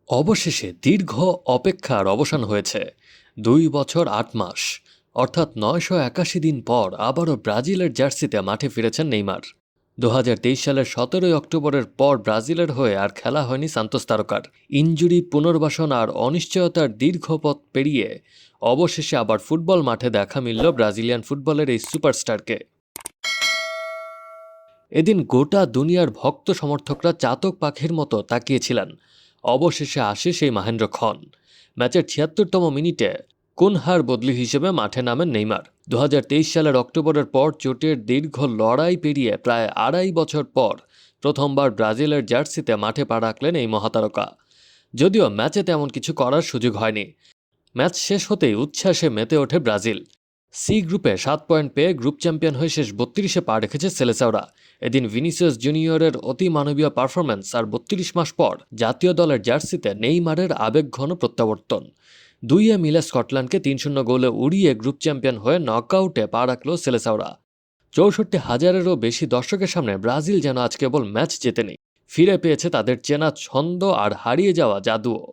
অবশেষে দীর্ঘ অপেক্ষার অবসান হয়েছে। ২ বছর ৮ মাস অর্থাৎ ৯৮১ দিন পর আবারও ব্রাজিলের জার্সিতে মাঠে ফিরেছেন নেইমার। ২০২৩ সালের ১৭ অক্টোবরের পর ব্রাজিলের হয়ে আর খেলা হয়নি সান্তোস তারকার। ইনজুরি, পুনর্বাসন আর অনিশ্চয়তার দীর্ঘ পথ পেরিয়ে অবশেষে আবার ফুটবল মাঠে দেখা মিলল ব্রাজিলিয়ান ফুটবলের এই সুপারস্টারকে। এদিন গোটা দুনিয়ার ভক্ত সমর্থকরা চাতক পাখির মতো তাকিয়েছিলেন। অবশেষে আসে সেই মাহেন্দ্র খন। ম্যাচের ৭৬তম মিনিটে কুনহার বদলি হিসেবে মাঠে নামেন নেইমার। ২০২৩ সালের অক্টোবরের পর চোটের দীর্ঘ লড়াই পেরিয়ে প্রায় ২.৫ বছর পর প্রথমবার ব্রাজিলের জার্সিতে মাঠে পা রাখলেন এই মহাতারকা। যদিও ম্যাচে তেমন কিছু করার সুযোগ হয়নি। ম্যাচ শেষ হতেই উচ্ছ্বাসে মেতে ওঠে ব্রাজিল। সি গ্রুপে ৭ পয়েন্ট পেয়ে গ্রুপ চ্যাম্পিয়ন হয়ে শেষ ৩২-এ পা রেখেছে সেলেসাওরা। এদিন ভিনিসিয়াস জুনিয়রের অতি মানবীয় পারফরম্যান্স আর ৩২ মাস পর জাতীয় দলের জার্সিতে নেইমারের আবেগঘন প্রত্যাবর্তন। ২-এ মিলে স্কটল্যান্ডকে ৩-০ গোলে উড়িয়ে গ্রুপ চ্যাম্পিয়ন হয়ে নকআউটে পা রাখল সেলেসাওরা। ৬৪,০০০-এরও বেশি দর্শকের সামনে ব্রাজিল যেন আজ কেবল ম্যাচ জেতেনি, ফিরে পেয়েছে তাদের চেনা ছন্দ আর হারিয়ে যাওয়া জাদুও।